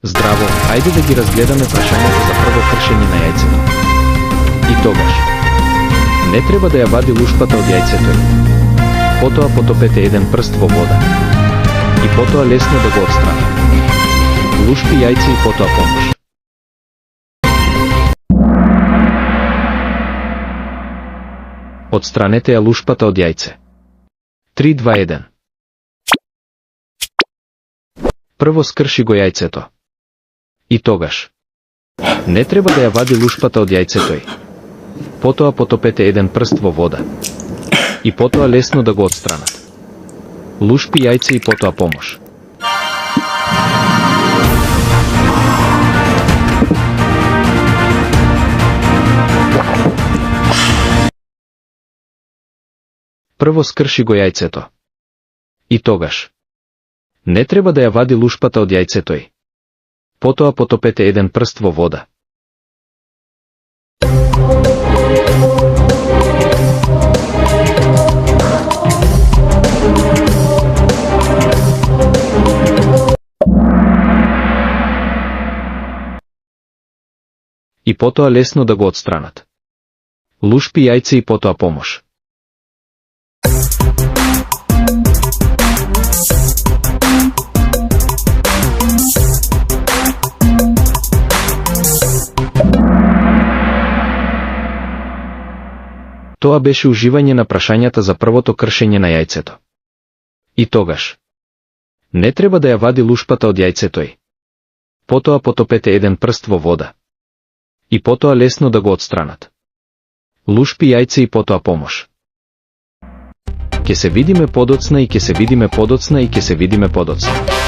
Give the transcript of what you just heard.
Здраво, ајде да ги разгледаме прашањата за прво кршење на јајцето. И тогаш, не треба да ја вади лушпата од јајцето. Потоа потопете еден прст во вода. И потоа лесно да го отстрани. Лушпи јајце и потоа помош. Отстранете ја лушпата од јајце. 3, 2, 1. Прво скрши го јајцето. И тогаш, не треба да ја вади лушпата од јајцето й. Потоа потопете еден прст во вода. И потоа лесно да го отстранат. Лушпи јајце и потоа помош. Прво скрши го јајцето. И тогаш, не треба да ја вади лушпата од јајцето й. Потоа потопете еден прст во вода. И потоа лесно да го отстранат. Лушпи јајце и потоа помош. Тоа беше уживање на прашањата за првото кршење на јајцето. И тогаш, не треба да ја вади лушпата од јајцето й. Потоа потопете еден прст во вода. И потоа лесно да го отстранат. Лушпи јајце и потоа помош. Ке се видиме подоцна и ке се видиме подоцна и ке се видиме подоцна.